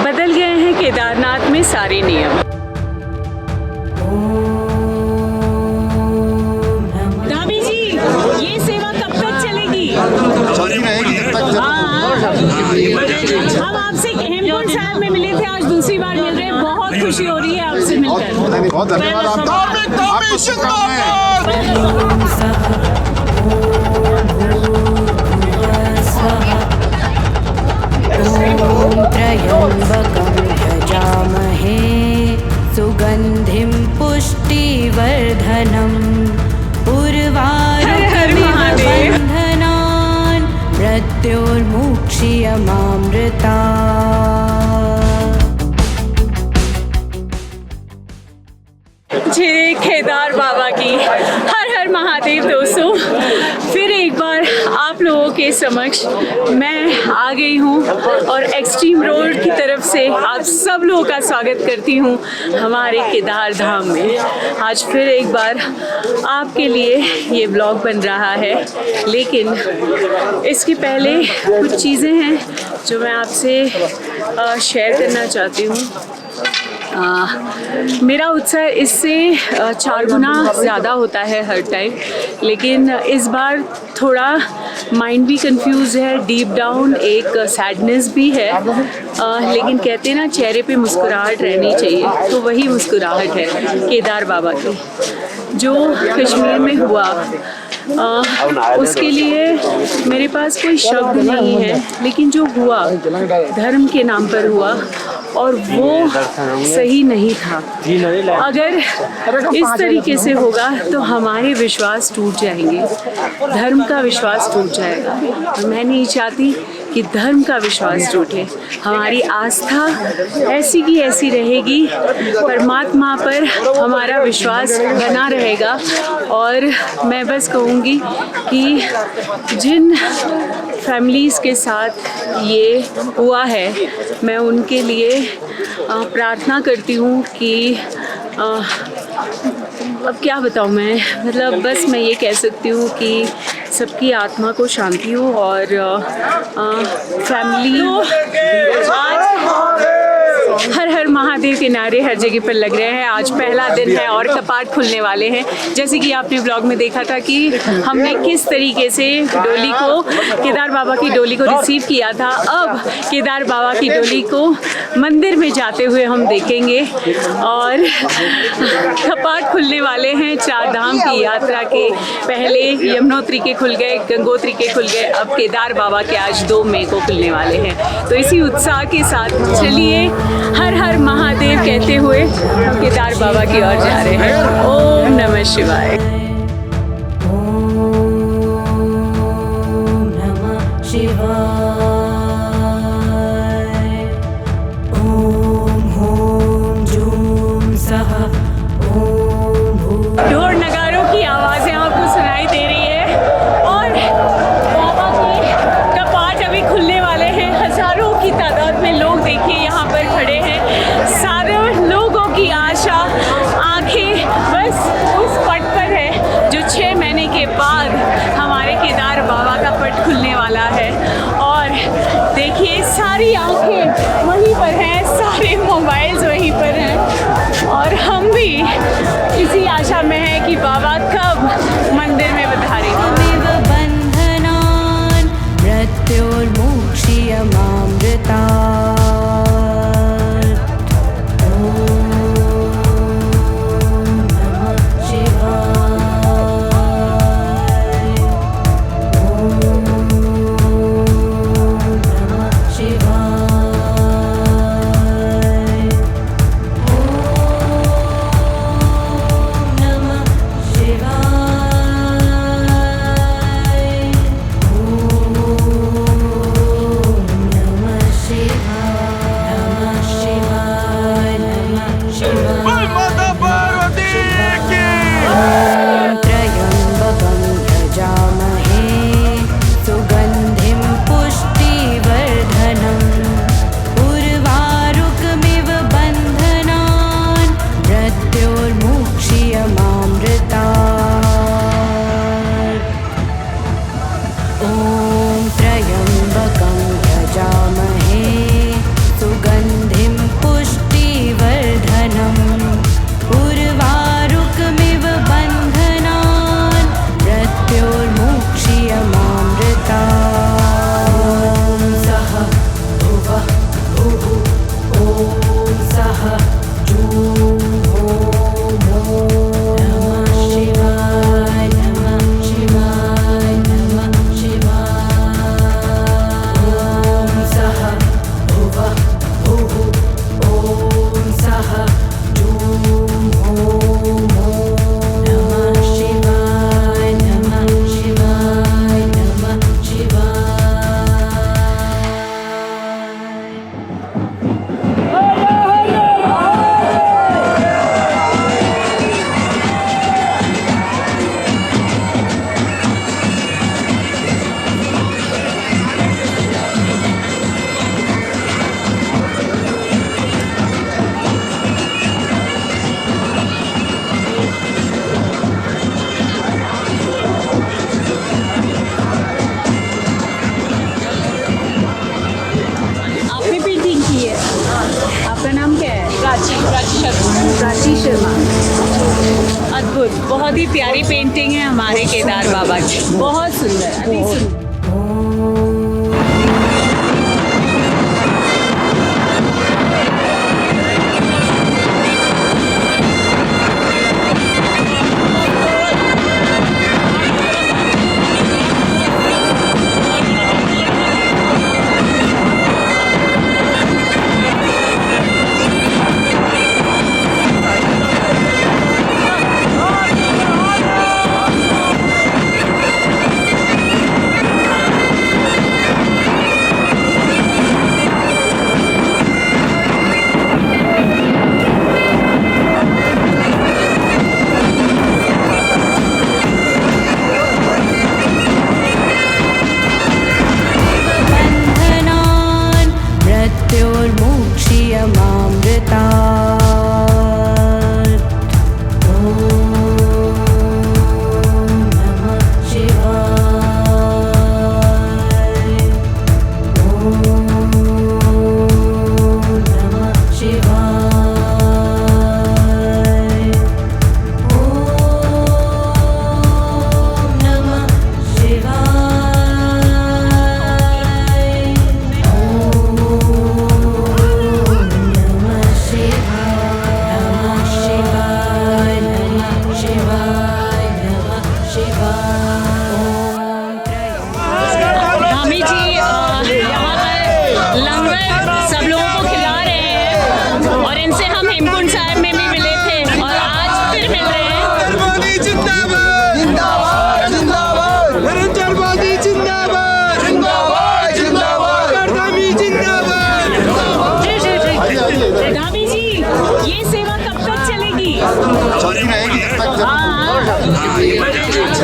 बदल गए हैं केदारनाथ में सारे नियम। धामी जी, ये सेवा कब तक चलेगी? चलती रहेगी जब तक हम आपसे हेमकुंड साहब में मिले थे, आज दूसरी बार मिल रहे हैं, बहुत खुशी हो रही है आपसे मिलकर। बहुत धन्यवाद आपको शुभकामनाएं। त्र्यम्बकं यजामहे सुगन्धिं पुष्टिवर्धनम् उर्वारुकमिव बन्धनान् मृत्योर्मुक्षीयमामृतात्। जय केदार बाबा की हर हर महादेव। दोस्तों, फिर एक बार आप लोगों के समक्ष मैं आ गई हूँ और एक्सट्रीम रोड की तरफ से आप सब लोगों का स्वागत करती हूँ हमारे केदार धाम में। आज फिर एक बार आपके लिए ये ब्लॉग बन रहा है, लेकिन इसके पहले कुछ चीज़ें हैं जो मैं आपसे शेयर करना चाहती हूँ। मेरा उत्साह इससे 4 गुना ज़्यादा होता है हर टाइम, लेकिन इस बार थोड़ा माइंड भी कंफ्यूज है, डीप डाउन एक सैडनेस भी है, लेकिन कहते हैं ना चेहरे पे मुस्कुराहट रहनी चाहिए, तो वही मुस्कुराहट है केदार बाबा की। जो कश्मीर में हुआ उसके लिए मेरे पास कोई शब्द नहीं है, लेकिन जो हुआ धर्म के नाम पर हुआ और वो सही नहीं था। अगर इस तरीके से होगा तो हमारे विश्वास टूट जाएंगे, धर्म का विश्वास टूट जाएगा। और मैं नहीं चाहती कि धर्म का विश्वास टूटे। हमारी आस्था ऐसी की ऐसी रहेगी, परमात्मा पर हमारा विश्वास बना रहेगा। और मैं बस कहूँगी कि जिन फैमिलीज़ के साथ ये हुआ है, मैं उनके लिए प्रार्थना करती हूँ कि अब क्या बताऊँ मैं, मतलब बस मैं ये कह सकती हूँ कि सबकी आत्मा को शांति हो। और फैमिली आज हर हर महादेव के नारे हर जगह पर लग रहे हैं। आज पहला दिन है और कपाट खुलने वाले हैं। जैसे कि आपने ब्लॉग में देखा था कि हमने किस तरीके से डोली को, केदार बाबा की डोली को रिसीव किया था। अब केदार बाबा की डोली को मंदिर में जाते हुए हम देखेंगे और कपाट खुलने वाले हैं 4 धाम की यात्रा के। पहले यमुनोत्री के खुल गए, गंगोत्री के खुल गए, अब केदार बाबा के आज 2 मई को खुलने वाले हैं। तो इसी उत्साह के साथ चलिए हर हर महादेव कहते हुए हम केदार बाबा की ओर जा रहे हैं। ओम नमः शिवाय। ओम नमः शिवाय। ओम ह्रूं जूं सः ओम भूः। ढोल नगारों की आवाज़ें आपको सुनाई दे रही है और बाबा के कपाट अभी खुलने वाले हैं। हजारों की तादाद में लोग देखिए यहाँ पर खड़े हैं। सारे लोगों की आशा, आंखें बस उस पट पर है जो 6 महीने के बाद हमारे केदार बाबा का पट खुलने वाला है। और देखिए सारी आंखें वहीं पर हैं, सारे मोबाइल्स वहीं पर हैं और हम भी इसी आशा में हैं कि बाबा कब मंदिर में पधारेंगे। बन्धनान् मृत्योर्मुक्षीयमामृतात्। शर्मा। अद्भुत, बहुत ही प्यारी पेंटिंग है हमारे केदार बाबा की, बहुत सुंदर, अति सुंदर।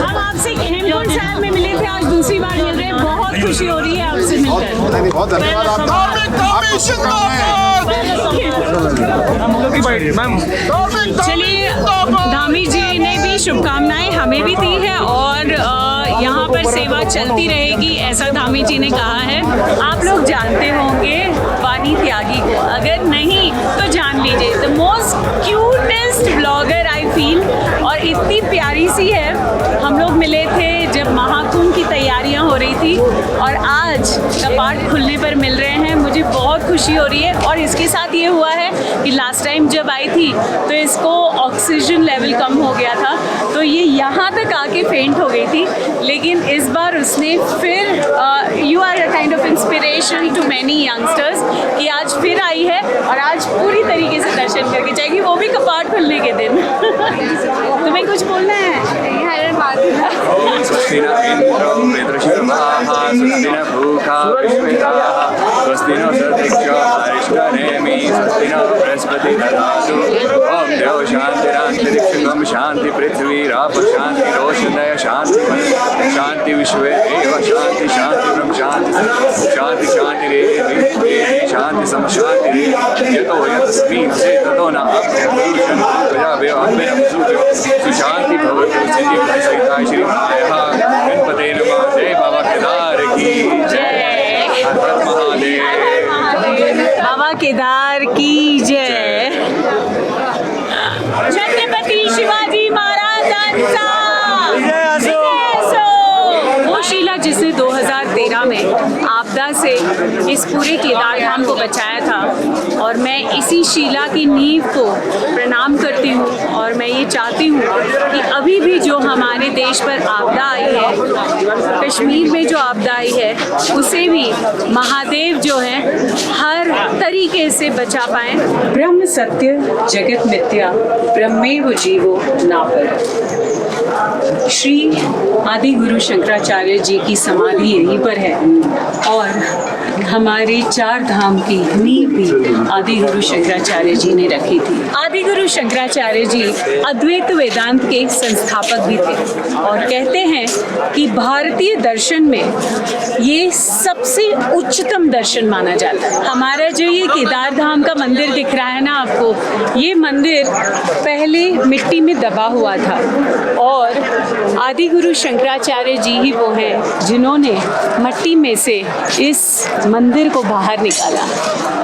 हम आपसे हेमकुंड साहब में मिले थे, आज दूसरी बार मिल रहे हैं, बहुत खुशी हो रही है आपसे मिलकर। बहुत धन्यवाद आपका। चलिए, धामी जी ने भी शुभकामनाएं हमें भी दी है और यहाँ पर सेवा चलती रहेगी, ऐसा धामी जी ने कहा है। आप लोग जानते होंगे वाणी त्यागी को, अगर नहीं तो जान लीजिए, the most cutest blogger I feel, और इतनी प्यारी सी है। हम लोग मिले थे जब महाकुंभ की तैयारियां हो रही थी और आज कपाट खुलने पर मिल रहे हैं, मुझे बहुत खुशी हो रही है। और इसके साथ ये हुआ है कि लास्ट टाइम जब आई थी तो इसको ऑक्सीजन लेवल कम हो गया था, तो ये यहाँ तक आके फेंट हो गई थी, लेकिन इस बार उसने फिर you are a kind of inspiration to many youngsters कि आज फिर आई है और आज पूरी तरीके से दर्शन करके जाएगी, वो भी कपाट खुलने के दिन। तुम्हें कुछ बोलना है? स्वस्ति न इंद्रो वृत्रशर्वाः स्वस्ति न भूखा विश्ववेदाः स्वस्ति न सदृक्षो अरिष्टनेमि स्वस्ति न बृहस्पति ददातु ओम देव शांतिरान्तरिक्षं शांति पृथ्वीराप शांति रोषधय शांति शांति विश्वे एव शांति शांति ब्रह्म शांति शांति शांति रे शांति सम शांति रे यतो यतस्मिन् से ततो न अभ्यंतरुषं प्रजा वेव अभ्यं सुशांति भवतु सिद्धि सहिताय श्री गणपते नमः। जय बाबा केदार की जय, हर हर महादेव, बाबा केदार की जय, छत्रपति शिवाजी महाराजांचा वो शीला जिसने 2013 में आपदा से इस पूरे केदार धाम को बचाया था, और मैं इसी शीला की नींव को प्रणाम करती हूँ। और मैं ये चाहती हूँ कि अभी भी जो हमारे देश पर आपदा आई है, कश्मीर में जो आपदा आई है, उसे भी महादेव जो है हर तरीके से बचा पाएं। ब्रह्म सत्य जगत मिथ्या ब्रह्मेव जीवो नापर। श्री आदि गुरु शंकराचार्य जी की समाधि यहीं पर है और हमारे चार धाम की नींव भी आदि गुरु शंकराचार्य जी ने रखी थी। आदि गुरु शंकराचार्य जी अद्वैत वेदांत के संस्थापक भी थे और कहते हैं कि भारतीय दर्शन में ये सबसे उच्चतम दर्शन माना जाता है। हमारा जो ये केदार धाम का मंदिर दिख रहा है ना आपको, ये मंदिर पहले मिट्टी में दबा हुआ था और आदि गुरु शंकराचार्य जी ही वो हैं जिन्होंने मिट्टी में से इस मंदिर को बाहर निकाला।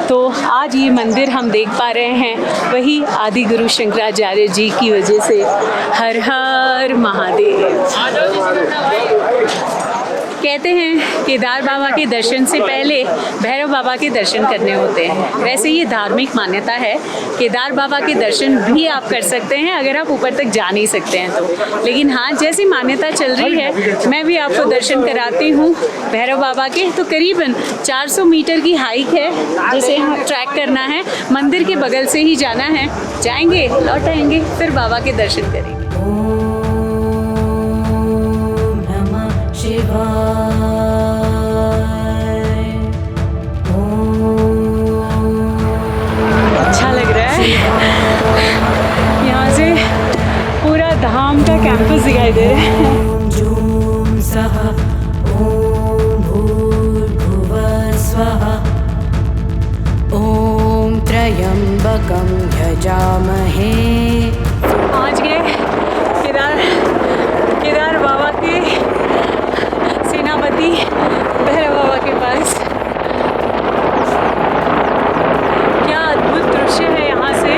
तो आज ये मंदिर हम देख पा रहे हैं वही आदि गुरु शंकराचार्य जी की वजह से। हर हर महादेव। कहते हैं केदार बाबा के दर्शन से पहले भैरव बाबा के दर्शन करने होते हैं। वैसे ये धार्मिक मान्यता है, केदार बाबा के दर्शन भी आप कर सकते हैं अगर आप ऊपर तक जा नहीं सकते हैं तो। लेकिन हाँ, जैसी मान्यता चल रही है मैं भी आपको दर्शन कराती हूँ भैरव बाबा के। तो करीबन 400 मीटर की हाइक है जिसे हमें ट्रैक करना है। मंदिर के बगल से ही जाना है, जाएंगे लौट आएंगे फिर बाबा के दर्शन करेंगे। अच्छा लग रहा है, यहाँ से पूरा धाम का कैंपस दिखाई दे रहा है। ॐ जूं सः ॐ भूर्भुवः स्वः ॐ त्र्यम्बकं यजामहे। पहुँच गए केदार बाबा के सेनापति भैरव बाबा के पास। क्या अद्भुत दृश्य है यहाँ से,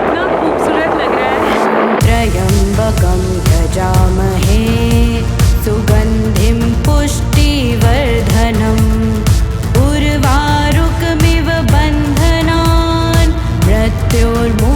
इतना खूबसूरत लग रहा है। त्र्यम्बकं यजामहे सुगन्धिं पुष्टिवर्धनम् उर्वारुकमिव बन्धनान् मृत्योर्मुक्ष्यमामृतात्।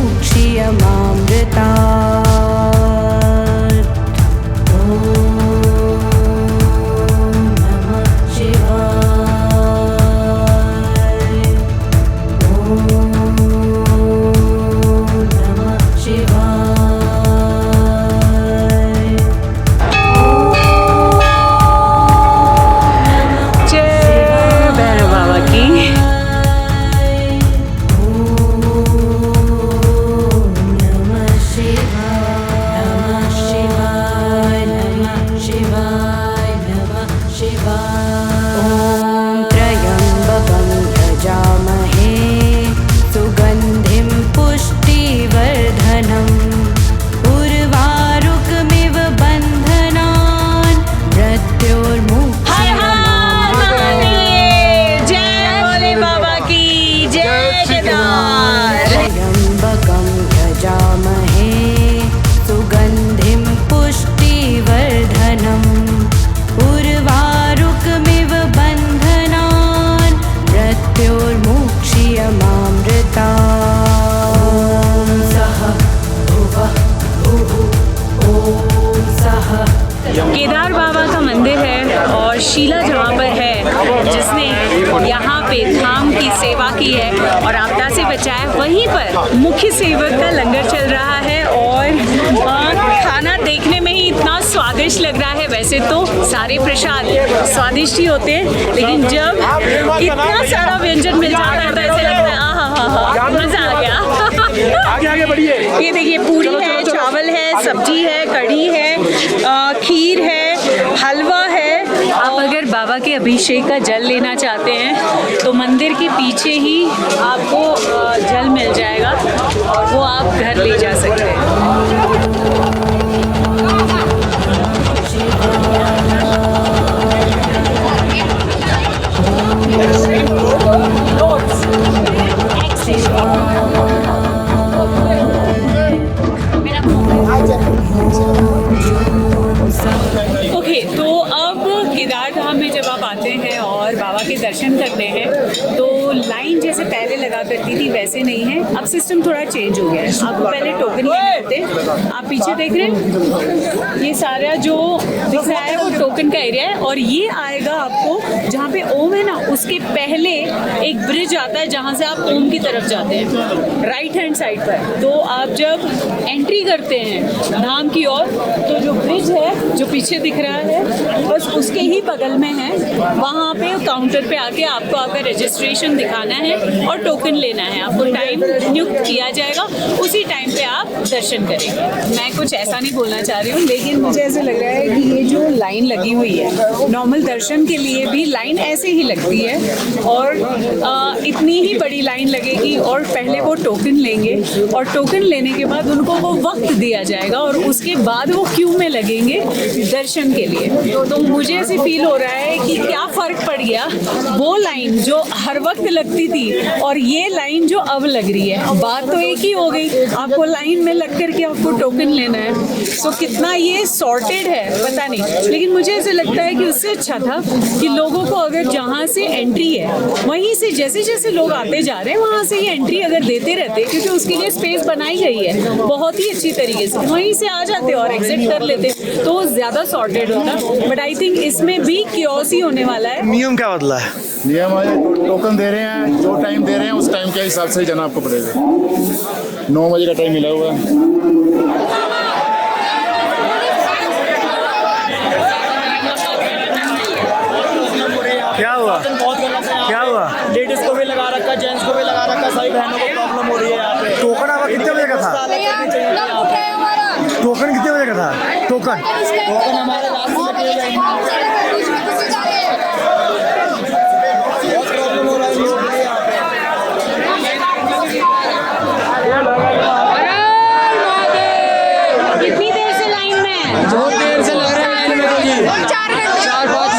केदार बाबा का मंदिर है और शीला जहाँ पर है जिसने यहाँ पे धाम की सेवा की है और आपदा से बचाया, वहीं पर मुख्य सेवक का लंगर चल रहा है और खाना देखने में ही इतना स्वादिष्ट लग रहा है। वैसे तो सारे प्रसाद स्वादिष्ट ही होते हैं लेकिन जब इतना सारा व्यंजन मिल जाता है तो ऐसे लगता है आहा मजा आ गया। आगे बढ़िए। ये देखिए पूरी है, चावल है, सब्जी है, कढ़ी है, खीर है, हलवा है। आप अगर बाबा के अभिषेक का जल लेना चाहते हैं तो मंदिर के पीछे ही आपको जल मिल जाएगा और वो आप घर ले जा सकते हैं। ओके, तो अब केदार धाम में जब आप आते हैं और बाबा के दर्शन करते हैं तो लाइन जैसे पहले लगा करती थी वैसे नहीं है। अब सिस्टम थोड़ा चेंज हो गया है। आपको पहले टोकन लेने होते, आप पीछे देख रहे हैं ये सारा जो दिख रहा है वो टोकन का एरिया है और ये आएगा आपको जहाँ पे ओम है ना उसके पहले एक ब्रिज आता है जहाँ से आप ओम की तरफ जाते हैं राइट हैंड साइड पर। तो आप जब एंट्री करते हैं धाम की ओर तो जो ब्रिज है जो पीछे दिख रहा है बस उसके ही बगल में है। वहाँ पे काउंटर पे आके आपको आपका रजिस्ट्रेशन दिखाना है और टोकन टोकन लेना है, आपको टाइम नियुक्त किया जाएगा, उसी टाइम पे आप दर्शन करेंगे। मैं कुछ ऐसा नहीं बोलना चाह रही हूँ, लेकिन मुझे ऐसे लग रहा है कि ये जो लाइन लगी हुई है, नॉर्मल दर्शन के लिए भी लाइन ऐसे ही लगती है और इतनी ही बड़ी लाइन लगेगी और पहले वो टोकन लेंगे और टोकन लेने के बाद उनको वो वक्त दिया जाएगा और उसके बाद वो क्यू में लगेंगे दर्शन के लिए। तो मुझे ऐसे फील हो रहा है कि क्या फ़र्क पड़ गया वो लाइन जो हर वक्त लगती थी और ये लाइन जो अब लग रही है। बात तो एक ही हो गई, आपको लाइन में लग करके आपको टोकन लेना है। सो कितना ये सॉर्टेड है पता नहीं, लेकिन मुझे ऐसे लगता है कि उससे अच्छा था कि लोगों को अगर जहाँ से एंट्री है वहीं से जैसे जैसे लोग आते जा रहे हैं वहाँ से ही एंट्री अगर देते रहते, क्योंकि उसके लिए स्पेस बनाई गई है बहुत ही अच्छी तरीके से, वहीं से आ जाते और एग्जिट कर लेते तो वो ज़्यादा सॉर्टेड होता। बट आई थिंक इसमें भी क्योस ही होने वाला है। नियम क्या बदला है? नियम है, टोकन दे रहे हैं, जो टाइम दे रहे हैं उस टाइम के हिसाब से ही जाना आपको पड़ेगा। 9 बजे का टाइम मिला हुआ है। क्या हुआ? क्या हुआ? लेडीज को भी लगा रखा, जेंट्स को भी लगा रखा, सभी बहनों को प्रॉब्लम हो रही है यहाँ पे। टोकन आपका कितने बजे का था? टोकन कितने बजे का था? टोकन हमारे लास्ट में किए जाएंगे। बहुत प्रॉब्लम हो रही है यहाँ पे। कितनी देर से लाइन में है? बहुत देर से लग रहा है लाइन में, 4-5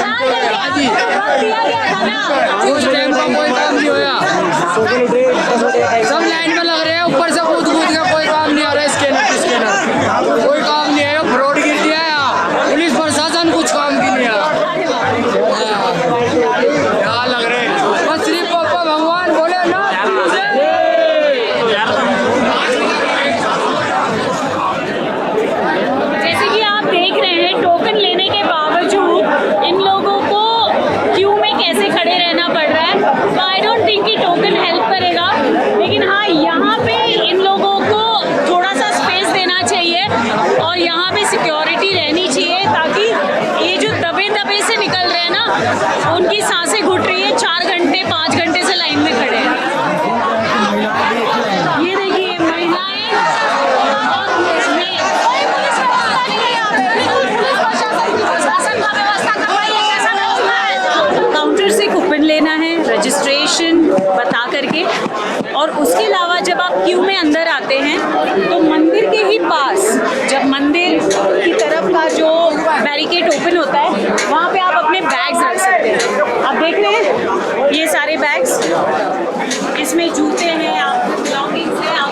दिया गया था ना। उस टाइम का कोई काम नहीं होया, सब लाइन में लग रहे हैं, ऊपर से कूद का कोई काम नहीं आ रहा है। स्कैनर कोई काम नहीं है, फ्रॉड गिर दिया है, पुलिस प्रशासन कुछ काम की नहीं है। यहाँ लग रहे हैं बस सिर्फ पापा भगवान बोले ना। जैसे कि आप देख रहे हैं, टोकन लेने के बावजूद इन लोगों को क्यू में कैसे खड़े रहना पड़ रहा है। तो आई डोंट थिंक कि टोकन हेल्प करेगा, लेकिन हाँ यहाँ पे इन लोगों को थोड़ा सा स्पेस देना चाहिए और यहाँ पे सिक्योरिटी रहनी चाहिए, ताकि ये जो दबे दबे से निकल रहे हैं ना, उनकी सांसें घुट रही है। 4 घंटे 5 घंटे से लाइन में खड़े हैं। ये देखिए महिलाएं और इसमें काउंटर से कूपन लेना है, रजिस्ट्रेशन बता करके, और उसके अलावा जब आप क्यू में अंदर आते हैं तो मंदिर के ही पास, जब मंदिर की तरफ का जो बैरिकेड ओपन होता है वहाँ पे आप अपने बैग्स रख सकते हैं। आप देख रहे हैं ये सारे बैग्स, इसमें जूते हैं, आप बिलोंगिंग्स हैं, आप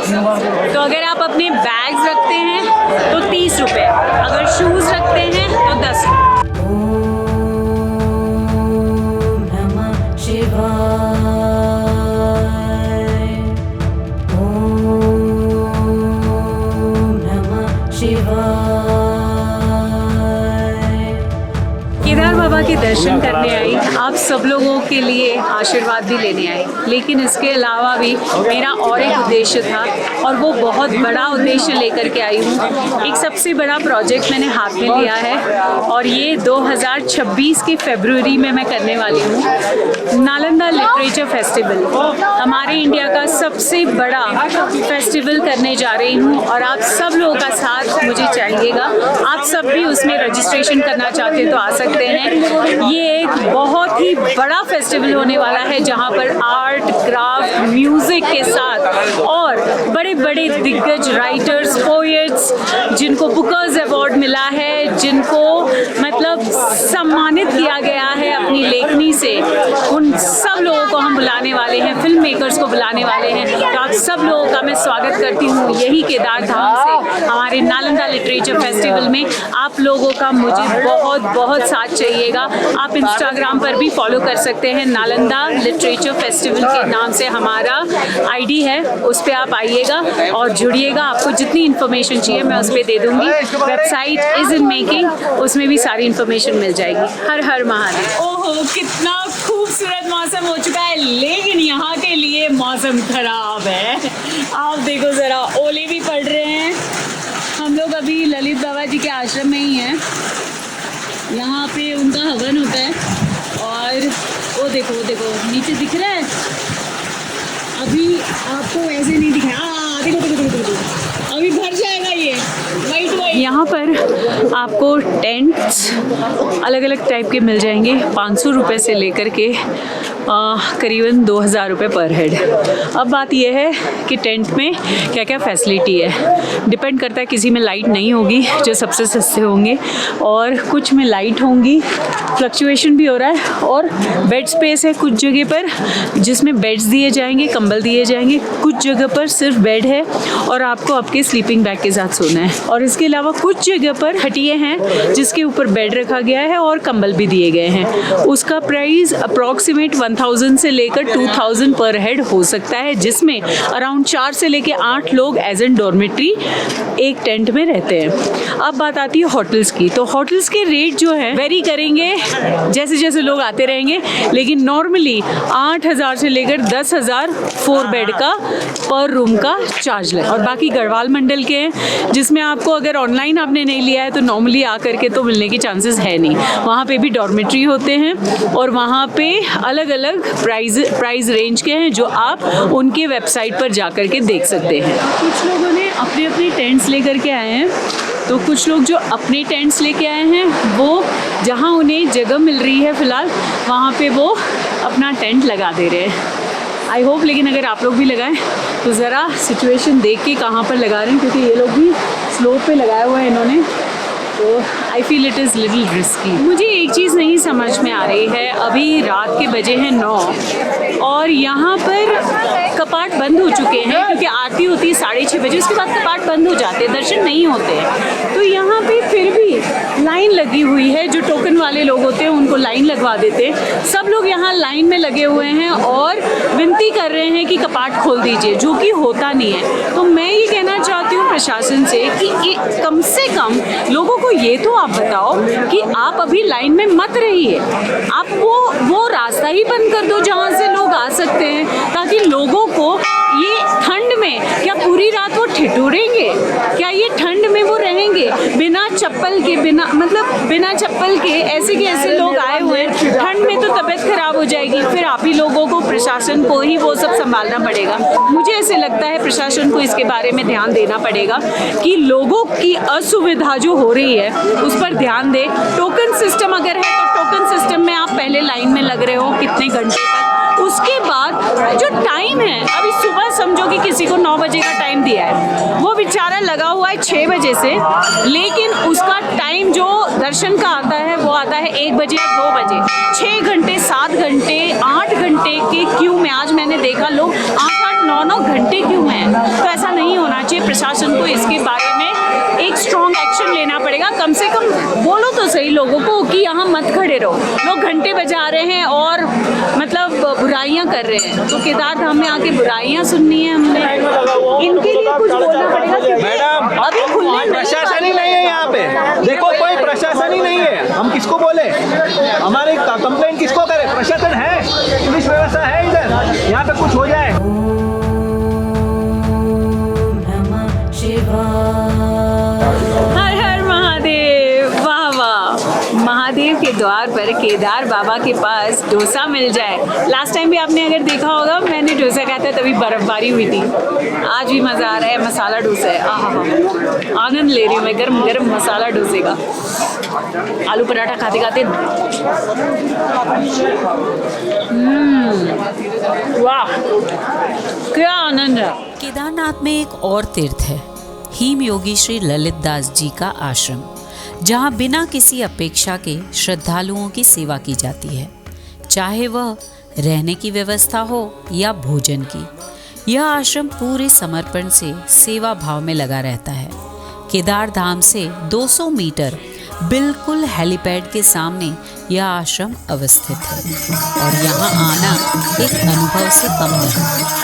तो अगर आप अपने बैग्स रखते हैं तो 30 रुपये, अगर शूज़ रखते हैं तो 10 रुपये। ॐ नमः शिवाय। ॐ नमः शिवाय। केदार बाबा के दर्शन करने आई, आप सब लोगों के लिए आशीर्वाद भी लेने आई, लेकिन इसके अलावा भी मेरा और एक उद्देश्य था और वो बहुत बड़ा उद्देश्य लेकर के आई हूँ। एक सबसे बड़ा प्रोजेक्ट मैंने हाथ में लिया है और ये 2026 के फरवरी में मैं करने वाली हूँ। नालंदा लिटरेचर फेस्टिवल, हमारे इंडिया का सबसे बड़ा फेस्टिवल करने जा रही हूँ और आप सब लोगों का साथ मुझे चाहिएगा। आप सब भी उसमें रजिस्ट्रेशन करना चाहते हैं तो आ सकते हैं। ये एक बहुत ही बड़ा फेस्टिवल होने वाला है जहाँ पर आर्ट, क्राफ्ट, म्यूजिक के साथ और बड़े बड़े दिग्गज राइटर्स, पोएट्स, जिनको बुकर्स अवार्ड मिला है, जिनको मतलब सम्मानित किया गया है अपनी लेखनी से, उन सब लोगों को हम बुलाने वाले हैं, फिल्म मेकर्स को बुलाने वाले हैं। तो आप सब लोगों का मैं स्वागत करती हूँ यही केदार धाम से हमारे नालंदा लिटरेचर फेस्टिवल में। आप लोगों का मुझे बहुत बहुत साथ चाहिएगा। आप इंस्टाग्राम पर भी फॉलो कर सकते हैं, नालंदा लिटरेचर फेस्टिवल के नाम से हमारा आईडी है, उस पर आप आइएगा और जुड़िएगा। आपको जितनी इन्फॉर्मेशन चाहिए मैं उस पर दे दूँगी। वेबसाइट इज़ इन मेकिंग, उसमें भी सारी इन्फॉर्मेशन मिल जाएगी। हर हर महादेव। ओहो, कितना खूबसूरत मौसम हो चुका है, लेकिन यहाँ के लिए मौसम खराब है। आप देखो ज़रा, ओले भी पड़ रहे हैं। हम लोग अभी ललित बाबा जी के आश्रम में ही हैं। यहाँ पे उनका हवन होता है और वो देखो नीचे दिख रहा है, अभी आपको ऐसे नहीं दिखाया, देखो अभी भर जाएगा ये वाइट। यहाँ पर आपको टेंट्स अलग अलग टाइप के मिल जाएंगे, 500 रुपये से लेकर के करीबन 2000 रुपये पर हेड। अब बात यह है कि टेंट में क्या क्या फैसिलिटी है, डिपेंड करता है। किसी में लाइट नहीं होगी जो सबसे सस्ते होंगे, और कुछ में लाइट होंगी, फ्लक्चुएशन भी हो रहा है। और बेड स्पेस है कुछ जगह पर जिसमें बेड्स दिए जाएंगे, कंबल दिए जाएंगे, कुछ जगह पर सिर्फ बेड है और आपको आपके स्लीपिंग बैग के साथ सोना है। और इसके अलावा कुछ जगह पर खटिए हैं जिसके ऊपर बेड रखा गया है और कंबल भी दिए गए हैं। उसका प्राइस अप्रॉक्सीमेट 1000 से लेकर 2000 पर हेड हो सकता है, जिसमें अराउंड 4 से लेकर 8 लोग एज एन डॉर्मेट्री एक टेंट में रहते हैं। अब बात आती है होटल्स की, तो होटल्स के रेट जो है वेरी करेंगे जैसे जैसे लोग आते रहेंगे, लेकिन नॉर्मली 8000 से लेकर 10,000 4 बेड का पर रूम का चार्ज लगे। और बाकी गढ़वाल मंडल के हैं जिसमें आपको अगर ऑनलाइन आपने नहीं लिया है तो नॉर्मली आकर के तो मिलने की चांसेस है नहीं। वहाँ पे भी डॉर्मेट्री होते हैं और वहाँ पे अलग अलग प्राइस रेंज के हैं जो आप उनके वेबसाइट पर जा कर के देख सकते हैं। कुछ लोगों ने अपने अपने टेंट्स लेकर के आए हैं, तो कुछ लोग जो अपने टेंट्स लेके आए हैं वो जहाँ उन्हें जगह मिल रही है फ़िलहाल वहाँ पे वो अपना टेंट लगा दे रहे हैं। आई होप, लेकिन अगर आप लोग भी लगाएं तो ज़रा सिचुएशन देख के कहाँ पर लगा रहे हैं, क्योंकि ये लोग भी स्लोप पे लगाया हुआ है इन्होंने, तो I feel it is little risky. मुझे एक चीज़ नहीं समझ में आ रही है, अभी रात के बजे हैं 9 और यहाँ पर कपाट बंद हो चुके हैं क्योंकि आरती होती है 6:30 बजे, उसके बाद कपाट बंद हो जाते हैं, दर्शन नहीं होते हैं। तो यहाँ पे फिर भी लाइन लगी हुई है, जो टोकन वाले लोग होते हैं उनको लाइन लगवा देते हैं। सब लोग यहाँ लाइन में लगे हुए हैं और विनती कर रहे हैं कि कपाट खोल दीजिए, जो कि होता नहीं है। तो मैं ये कहना चाहती हूँ प्रशासन से कि कम से कम लोगों को ये तो आप बताओ कि आप अभी लाइन में मत रहिए, आप वो रास्ता ही बंद कर दो जहाँ से लोग आ सकते हैं, ताकि लोगों को ये ठंड में क्या पूरी रात वो ठिठुरेंगे, क्या ये ठंड में वो रहेंगे बिना चप्पल के, बिना चप्पल के ऐसे के ऐसे लोग आए हुए हैं, ठंड में तो तबीयत खराब हो जाएगी। फिर आप ही लोगों को, प्रशासन को ही वो सब संभालना पड़ेगा। मुझे ऐसे लगता है प्रशासन को इसके बारे में ध्यान देना पड़ेगा कि लोगों की असुविधा जो हो रही है उस पर ध्यान दे। टोकन सिस्टम अगर है तो टोकन सिस्टम में आप पहले लाइन में लग रहे हो कितने घंटे तक, उसके बाद जो टाइम है, अभी सुबह समझो कि किसी को 9 बजे का टाइम दिया है, वो बेचारा लगा हुआ है 6 बजे से, लेकिन उसका टाइम जो दर्शन का आता है वो आता है 1 बजे या 2 बजे। 6 घंटे, 7 घंटे, 8 घंटे के क्यू में आज मैंने देखा लोग 8-8, 9-9 घंटे क्यू में हैं। तो ऐसा नहीं होना चाहिए। प्रशासन को इसके बारे में एक स्ट्रॉन्ग एक्शन लेना पड़ेगा। कम से कम बोलो तो सही लोगों को कि यहाँ मत खड़े रहो। लोग घंटे बजा रहे हैं और मतलब बुराइयां कर रहे हैं, तो केदार धाम में आके बुराइयां सुननी है हमने, इनके लिए कुछ बोलना पड़ेगा। मैडम, अभी खुलने प्रशासन ही नहीं है यहाँ पे, देखो कोई प्रशासन ही नहीं है, हम किसको बोले, हमारी कंप्लेंट किसको करें? प्रशासन है, पुलिस व्यवस्था है इधर, यहाँ पे कुछ हो जाए। नमः शिवाय। हर हर महादेव। वाह वाह, महादेव के द्वार पर केदार बाबा के पास डोसा मिल जाए। लास्ट टाइम भी आपने अगर देखा होगा मैंने डोसा खाया था, तभी बर्फबारी हुई थी। आज भी मज़ा आ रहा है, मसाला डोसा है, आहा, आनंद ले रही हूँ मैं गरम गरम मसाला डोसे का। आलू पराठा खाते खाते वाह क्या आनंद है। केदारनाथ में एक और तीर्थ है, हिम योगी श्री ललित दास जी का आश्रम, जहाँ बिना किसी अपेक्षा के श्रद्धालुओं की सेवा की जाती है, चाहे वह रहने की व्यवस्था हो या भोजन की। यह आश्रम पूरे समर्पण से सेवा भाव में लगा रहता है। केदार धाम से 200 मीटर बिल्कुल हेलीपैड के सामने यह आश्रम अवस्थित है और यहाँ आना एक अनुभव से कम नहीं।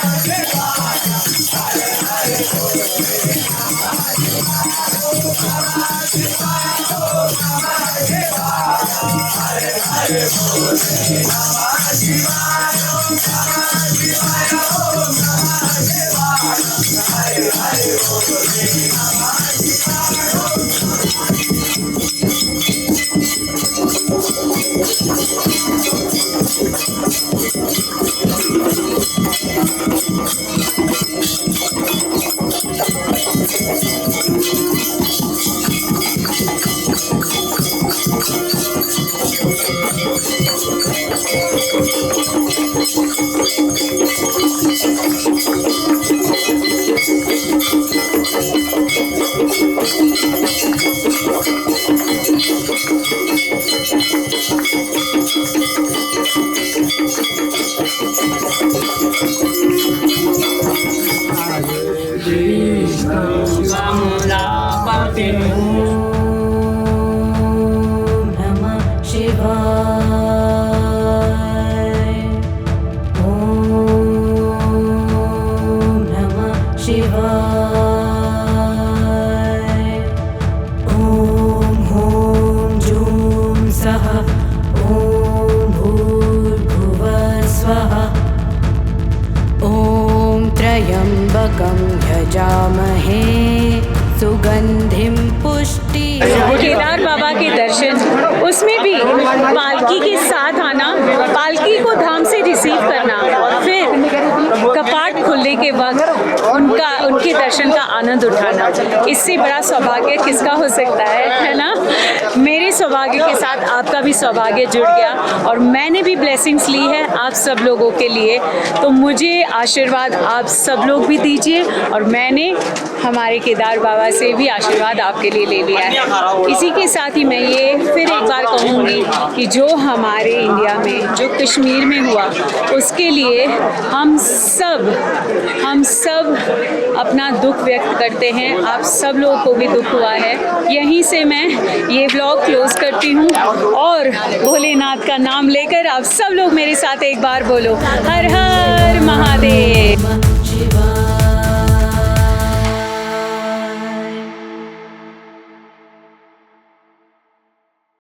ॐ नमः शिवाय ॐ नमः शिवाय ॐ ॐ जूं सः ॐ भूर्भुवः स्वः ॐ त्र्यम्बकं यजामहे सुगंधिं पुष्टि। केदार बाबा के दर्शन, उसमें भी पालकी के साथ आना, पालकी को धाम से रिसीव करना और फिर कपाट खुलने के वक्त उनके दर्शन का आनंद उठाना, इससे बड़ा सौभाग्य किसका हो सकता है ना। मेरे सौभाग्य के साथ आपका भी सौभाग्य जुड़ गया और मैंने भी ब्लेसिंग्स ली है आप सब लोगों के लिए, तो मुझे आशीर्वाद आप सब लोग भी दीजिए और मैंने हमारे केदार बाबा से भी आशीर्वाद आपके लिए ले लिया है। इसी के साथ ही मैं ये फिर एक बार कहूँगी कि जो हमारे इंडिया में, जो कश्मीर में हुआ, उसके लिए हम सब अपना दुख व्यक्त करते हैं। आप सब लोगों को भी दुख हुआ है। यहीं से मैं ये व्लॉग क्लोज करती हूँ और भोलेनाथ का नाम लेकर आप सब लोग मेरे साथ एक बार बोलो, हर हर महादेव।